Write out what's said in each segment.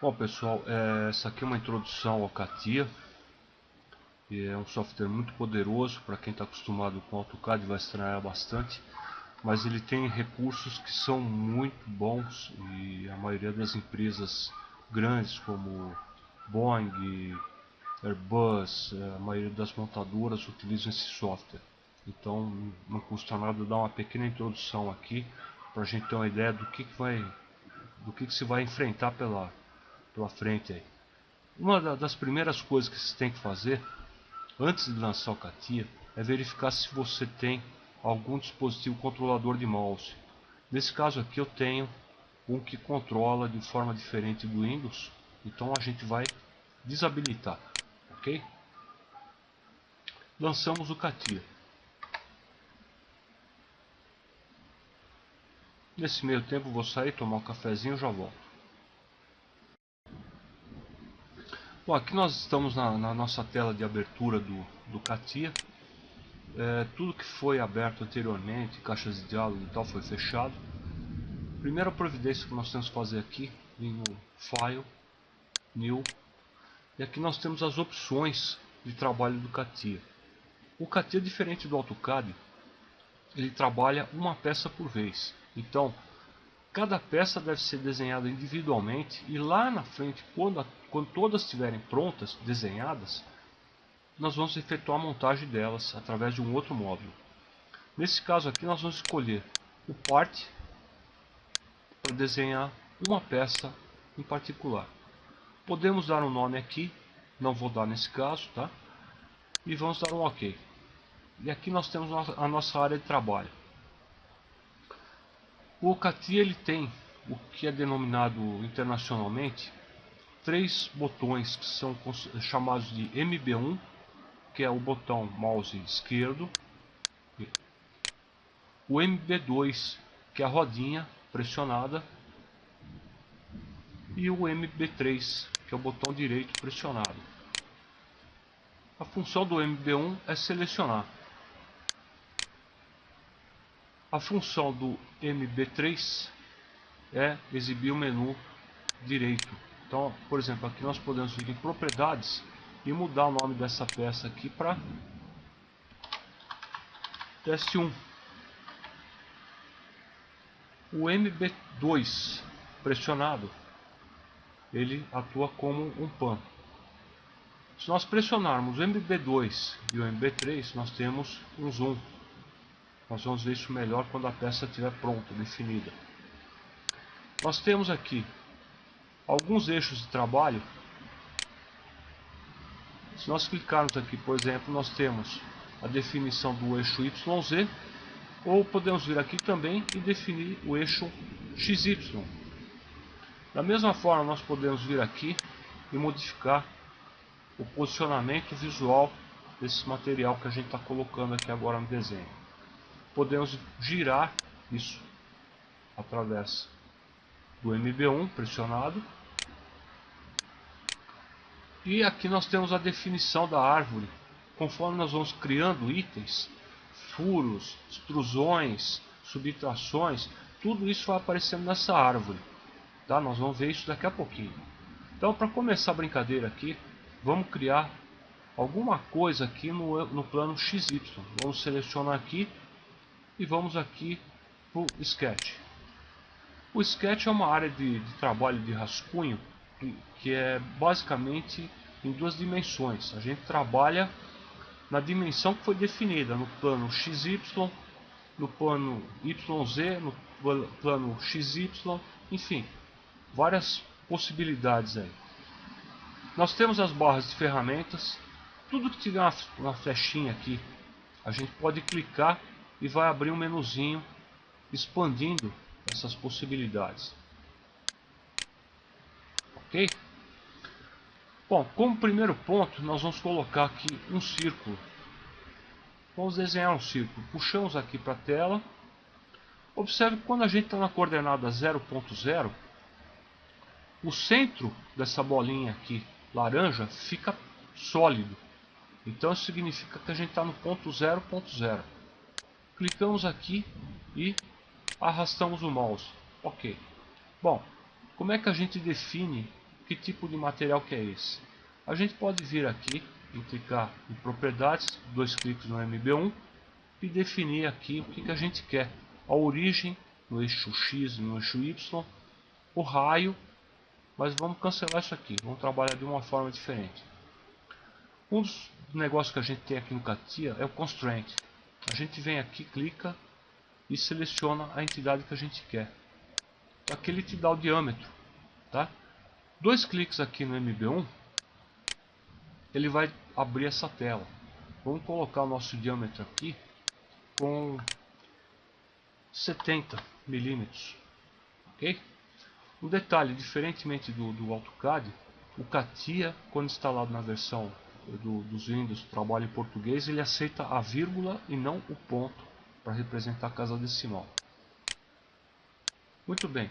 Bom pessoal, essa aqui é uma introdução ao CATIA, que é um software muito poderoso. Para quem está acostumado com AutoCAD vai estranhar bastante, mas ele tem recursos que são muito bons e a maioria das empresas grandes como Boeing, Airbus, a maioria das montadoras utilizam esse software. Então não custa nada dar uma pequena introdução aqui para a gente ter uma ideia do que se vai enfrentar pela frente aí. Uma das primeiras coisas que você tem que fazer antes de lançar o CATIA é verificar se você tem algum dispositivo controlador de mouse. Nesse caso aqui eu tenho um que controla de forma diferente do Windows, então a gente vai desabilitar, ok? Lançamos o CATIA. Nesse meio tempo vou sair, tomar um cafezinho e já volto. Bom, aqui nós estamos na nossa tela de abertura do CATIA. Tudo que foi aberto anteriormente, caixas de diálogo e tal, foi fechado. Primeira providência que nós temos que fazer aqui, vir no File, New, e aqui nós temos as opções de trabalho do CATIA. O CATIA, diferente do AutoCAD, ele trabalha uma peça por vez. Então, cada peça deve ser desenhada individualmente e lá na frente, quando todas estiverem prontas, desenhadas, nós vamos efetuar a montagem delas através de um outro módulo. Nesse caso aqui nós vamos escolher o Part para desenhar uma peça em particular. Podemos dar um nome aqui, não vou dar nesse caso, tá? E vamos dar um OK. E aqui nós temos a nossa área de trabalho. O CATIA ele tem o que é denominado internacionalmente três botões que são chamados de MB1, que é o botão mouse esquerdo, o MB2, que é a rodinha pressionada, e o MB3, que é o botão direito pressionado. A função do MB1 é selecionar. A função do MB3 é exibir o menu direito. Então, por exemplo, aqui nós podemos vir em propriedades e mudar o nome dessa peça aqui para teste 1. O MB2 pressionado, ele atua como um pan. Se nós pressionarmos o MB2 e o MB3, nós temos um zoom. Nós vamos ver isso melhor quando a peça estiver pronta, definida. Nós temos aqui alguns eixos de trabalho. Se nós clicarmos aqui, por exemplo, nós temos a definição do eixo YZ, ou podemos vir aqui também e definir o eixo XY. Da mesma forma, nós podemos vir aqui e modificar o posicionamento visual desse material que a gente está colocando aqui agora no desenho. Podemos girar isso através do MB1 pressionado. E aqui nós temos a definição da árvore. Conforme nós vamos criando itens, furos, extrusões, subtrações, tudo isso vai aparecendo nessa árvore. Tá? Nós vamos ver isso daqui a pouquinho. Então, para começar a brincadeira aqui, vamos criar alguma coisa aqui no plano XY. Vamos selecionar aqui e vamos aqui para o Sketch. O Sketch é uma área de trabalho de rascunho que é basicamente em duas dimensões. A gente trabalha na dimensão que foi definida no plano XY, no plano YZ, no plano XY, enfim, várias possibilidades aí. Nós temos as barras de ferramentas. Tudo que tiver uma flechinha aqui, a gente pode clicar e vai abrir um menuzinho expandindo essas possibilidades. Ok? Bom, como primeiro ponto, nós vamos colocar aqui um círculo. Vamos desenhar um círculo. Puxamos aqui para a tela. Observe que quando a gente está na coordenada 0.0, o centro dessa bolinha aqui, laranja, fica sólido. Então isso significa que a gente está no ponto 0.0. Clicamos aqui e arrastamos o mouse. Ok. Bom, como é que a gente define Que tipo de material que é esse? A gente pode vir aqui e clicar em propriedades, dois cliques no MB1 e definir aqui o que a gente quer. A origem no eixo X e no eixo Y, o raio, mas vamos cancelar isso aqui, vamos trabalhar de uma forma diferente. Um dos negócios que a gente tem aqui no CATIA é o Constraint. A gente vem aqui, clica e seleciona a entidade que a gente quer. Aqui ele te dá o diâmetro, tá? Dois cliques aqui no MB1, ele vai abrir essa tela. Vamos colocar o nosso diâmetro aqui com 70 milímetros, ok? Um detalhe, diferentemente do AutoCAD, o CATIA, quando instalado na versão dos Windows, trabalho em português, ele aceita a vírgula e não o ponto para representar a casa decimal. Muito bem,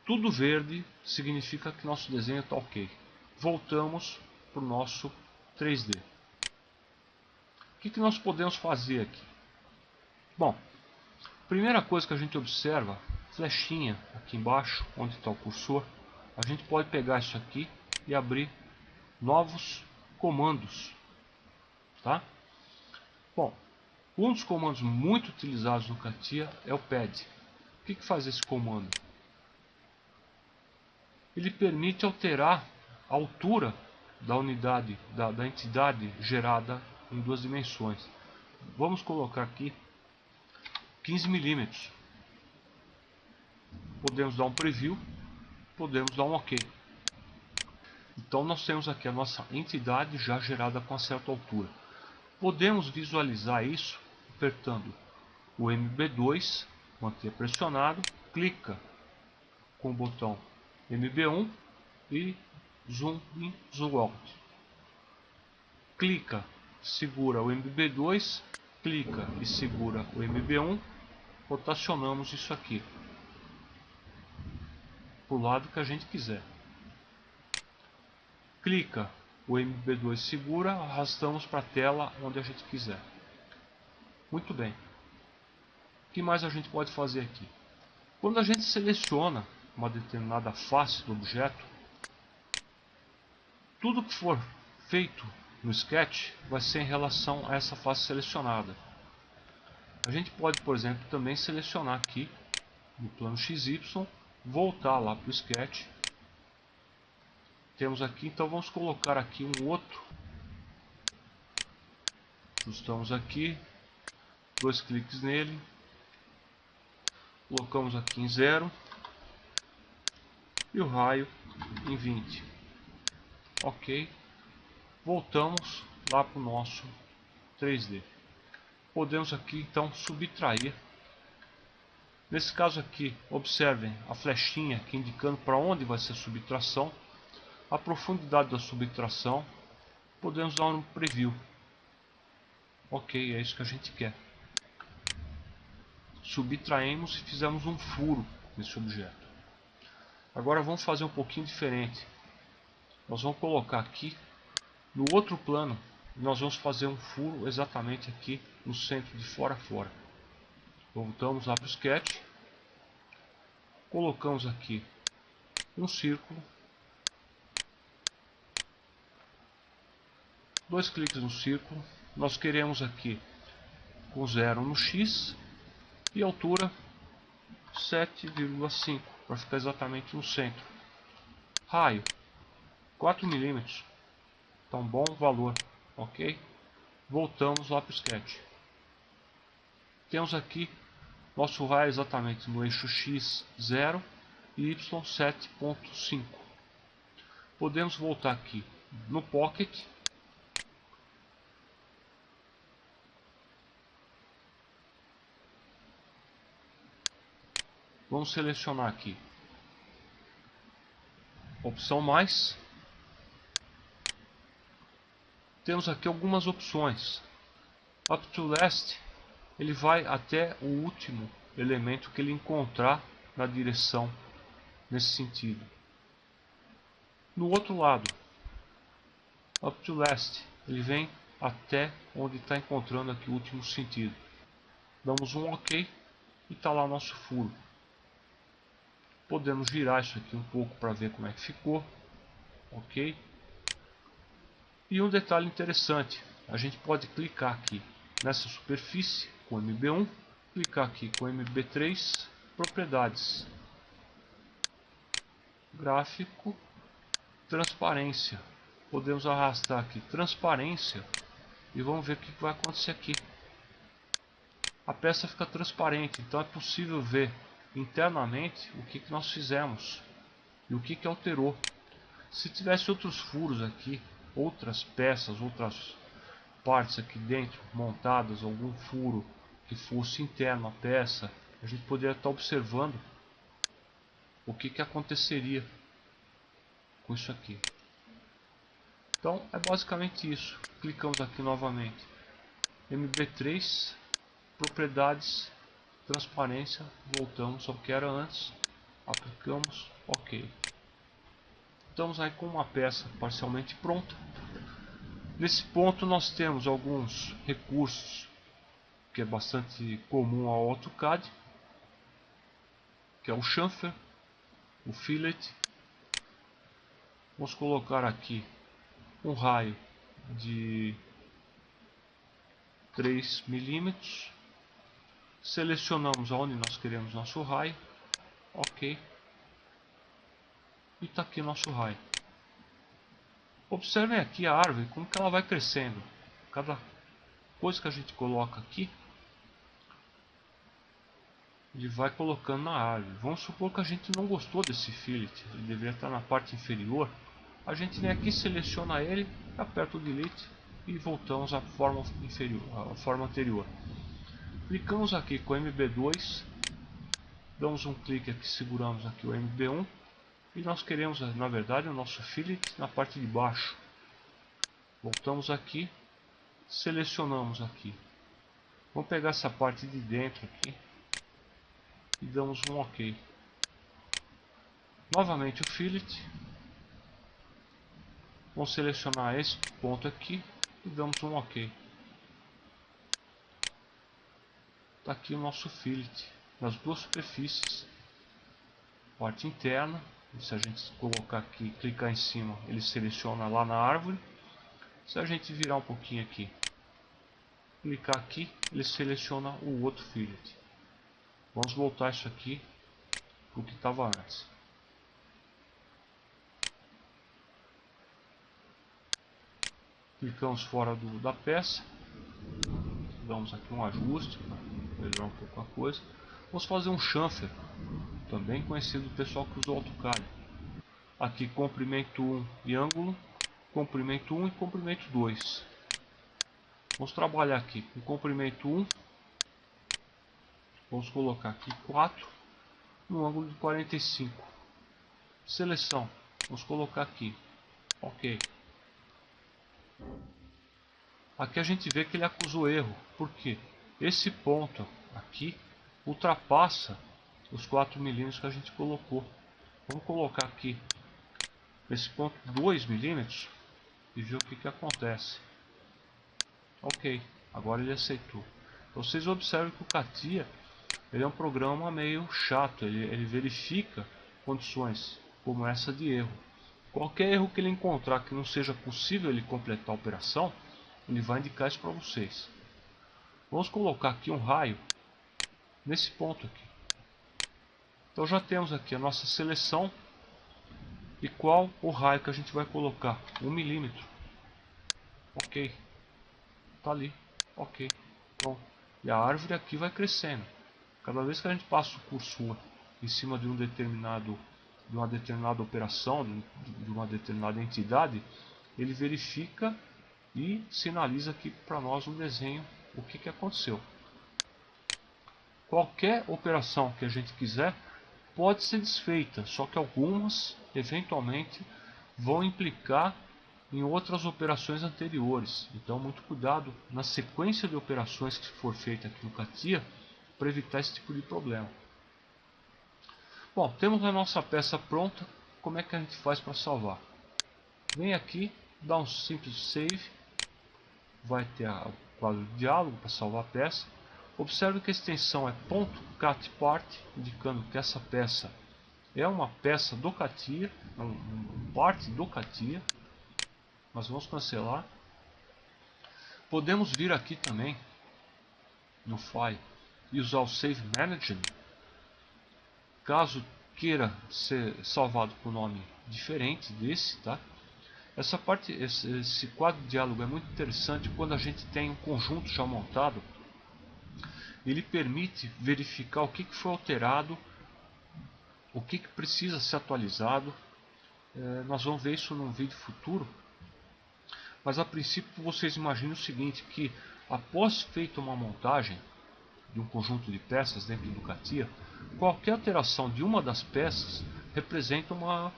tudo verde significa que nosso desenho está ok. Voltamos para o nosso 3D. O que nós podemos fazer aqui? Bom, primeira coisa que a gente observa, flechinha aqui embaixo, onde está o cursor, a gente pode pegar isso aqui e abrir novos comandos, tá? Bom, um dos comandos muito utilizados no CATIA é o PAD. O que faz esse comando? Ele permite alterar a altura da unidade, da entidade gerada em duas dimensões. Vamos colocar aqui 15 milímetros. Podemos dar um preview, podemos dar um OK. Então nós temos aqui a nossa entidade já gerada com uma certa altura. Podemos visualizar isso apertando o MB2, manter pressionado, clica com o botão MB1 e Zoom in, Zoom out. Clica, segura o MB2, clica e segura o MB1, rotacionamos isso aqui para o lado que a gente quiser. Clica, o MB2 segura, arrastamos para a tela onde a gente quiser. Muito bem. O que mais a gente pode fazer aqui? Quando a gente seleciona uma determinada face do objeto, tudo que for feito no Sketch vai ser em relação a essa face selecionada. A gente pode, por exemplo, também selecionar aqui no plano XY, voltar lá para o Sketch. Temos aqui, então vamos colocar aqui um outro. Ajustamos aqui, dois cliques nele, colocamos aqui em 0 e o raio em 20. Ok, voltamos lá para o nosso 3D. Podemos aqui então subtrair. Nesse caso aqui, observem a flechinha aqui indicando para onde vai ser a subtração, a profundidade da subtração. Podemos dar um preview. Ok, é isso que a gente quer. Subtraímos e fizemos um furo nesse objeto. Agora vamos fazer um pouquinho diferente. Nós vamos colocar aqui no outro plano, nós vamos fazer um furo exatamente aqui no centro de fora a fora. Voltamos lá para o Sketch, colocamos aqui um círculo, dois cliques no círculo, nós queremos aqui com 0 no X e altura 7,5 para ficar exatamente no centro. Raio 4 milímetros, então bom valor, ok? Voltamos lá para o Sketch. Temos aqui nosso raio exatamente no eixo X 0 e Y 7,5. Podemos voltar aqui no Pocket. Vamos selecionar aqui opção mais. Temos aqui algumas opções. Up to last, ele vai até o último elemento que ele encontrar na direção nesse sentido. No outro lado, up to last, ele vem até onde está encontrando aqui o último sentido. Damos um OK e está lá o nosso furo. Podemos girar isso aqui um pouco para ver como é que ficou. ok? E um detalhe interessante, a gente pode clicar aqui nessa superfície com MB1, clicar aqui com MB3, propriedades, gráfico, transparência. Podemos arrastar aqui transparência e vamos ver o que vai acontecer aqui. A peça fica transparente, então é possível ver internamente o que nós fizemos e o que alterou. Se tivesse outros furos aqui, outras peças, outras partes aqui dentro montadas, algum furo que fosse interno à peça, a gente poderia estar observando o que aconteceria com isso aqui. Então é basicamente isso. Clicamos aqui novamente, MB3, propriedades, transparência, voltamos ao que era antes, aplicamos, ok. Estamos aí com uma peça parcialmente pronta. Nesse ponto nós temos alguns recursos que é bastante comum ao AutoCAD, que é o chamfer, o fillet. Vamos colocar aqui um raio de 3 milímetros. Selecionamos aonde nós queremos nosso raio, ok, e está aqui nosso raio. Observem aqui a árvore, como que ela vai crescendo. Cada coisa que a gente coloca aqui, ele vai colocando na árvore. Vamos supor que a gente não gostou desse fillet, ele deveria estar na parte inferior. A gente vem aqui, seleciona ele, aperta o delete e voltamos à forma inferior, à forma anterior. Clicamos aqui com MB2, damos um clique aqui, seguramos aqui o MB1 e nós queremos, na verdade, o nosso fillet na parte de baixo. Voltamos aqui, selecionamos aqui. Vamos pegar essa parte de dentro aqui e damos um OK. Novamente o fillet. Vamos selecionar esse ponto aqui e damos um OK. Está aqui o nosso fillet nas duas superfícies. Parte interna, se a gente colocar aqui, clicar em cima, ele seleciona lá na árvore. Se a gente virar um pouquinho aqui, clicar aqui, ele seleciona o outro fillet. Vamos voltar isso aqui para o que estava antes. Clicamos fora da peça, damos aqui um ajuste para melhorar um pouco a coisa. Vamos fazer um chamfer, também conhecido do pessoal que usa o AutoCAD. Aqui comprimento 1 e ângulo, comprimento 1 e comprimento 2. Vamos trabalhar aqui com comprimento 1, vamos colocar aqui 4 no ângulo de 45. Seleção, vamos colocar aqui, ok. Aqui a gente vê que ele acusou erro, porque esse ponto aqui ultrapassa os 4 milímetros que a gente colocou. Vamos colocar aqui esse ponto 2 milímetros e ver o que acontece. Ok, agora ele aceitou. Então, vocês observam que o CATIA ele é um programa meio chato, ele verifica condições como essa de erro. Qualquer erro que ele encontrar que não seja possível ele completar a operação, ele vai indicar isso para vocês. Vamos colocar aqui um raio nesse ponto aqui. Então já temos aqui a nossa seleção e qual o raio que a gente vai colocar, 1 milímetro. Ok, tá ali, ok, pronto. E a árvore aqui vai crescendo. Cada vez que a gente passa o cursor em cima de de uma determinada operação, de uma determinada entidade, ele verifica e sinaliza aqui para nós no desenho o que aconteceu. Qualquer operação que a gente quiser pode ser desfeita, só que algumas eventualmente vão implicar em outras operações anteriores. Então muito cuidado na sequência de operações que for feita aqui no CATIA para evitar esse tipo de problema. Bom, temos a nossa peça pronta. Como é que a gente faz para salvar? Vem aqui, dá um simples save, vai ter o quadro de diálogo para salvar a peça. Observe que a extensão é .catPart, indicando que essa peça é uma peça do CATIA, parte do CATIA. Nós vamos cancelar. Podemos vir aqui também no File e usar o Save Management, caso queira ser salvado com nome diferente desse, tá? Essa parte, esse quadro de diálogo é muito interessante quando a gente tem um conjunto já montado. Ele permite verificar o que foi alterado, o que precisa ser atualizado. Nós vamos ver isso num vídeo futuro. Mas a princípio vocês imaginem o seguinte, que após feita uma montagem de um conjunto de peças dentro do CATIA, qualquer alteração de uma das peças representa uma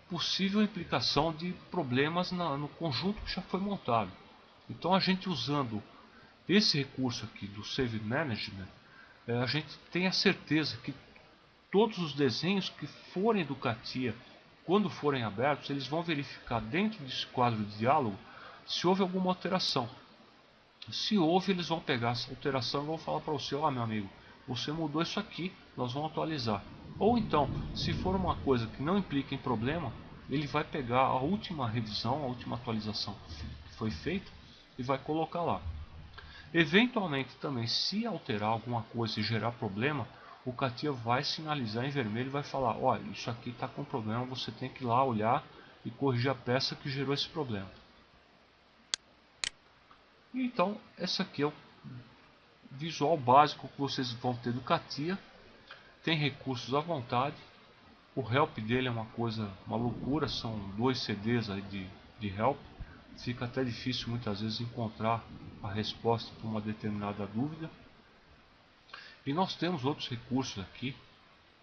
possível implicação de problemas no conjunto que já foi montado. Então a gente usando esse recurso aqui do Save Management, a gente tem a certeza que todos os desenhos que forem do CATIA, quando forem abertos, eles vão verificar dentro desse quadro de diálogo se houve alguma alteração. Se houve, eles vão pegar essa alteração e vão falar para você: ó, meu amigo, você mudou isso aqui, nós vamos atualizar. Ou então, se for uma coisa que não implica em problema, ele vai pegar a última revisão, a última atualização que foi feita e vai colocar lá. Eventualmente também, se alterar alguma coisa e gerar problema, o CATIA vai sinalizar em vermelho e vai falar: olha, isso aqui está com problema, você tem que ir lá olhar e corrigir a peça que gerou esse problema. Então, esse aqui é o visual básico que vocês vão ter do CATIA. Tem recursos à vontade. O help dele é uma coisa, uma loucura, são 2 CDs aí de help. Fica até difícil muitas vezes encontrar a resposta para uma determinada dúvida. E nós temos outros recursos aqui,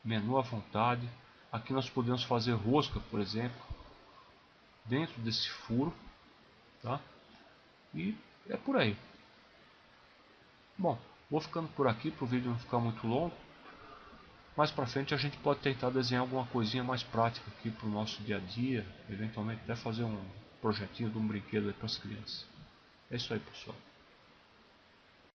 menu à vontade. Aqui nós podemos fazer rosca, por exemplo, dentro desse furo, tá? E é por aí. Bom, vou ficando por aqui para o vídeo não ficar muito longo. Mais para frente a gente pode tentar desenhar alguma coisinha mais prática aqui para o nosso dia a dia, eventualmente até fazer um projetinho de um brinquedo para as crianças. É isso aí, pessoal.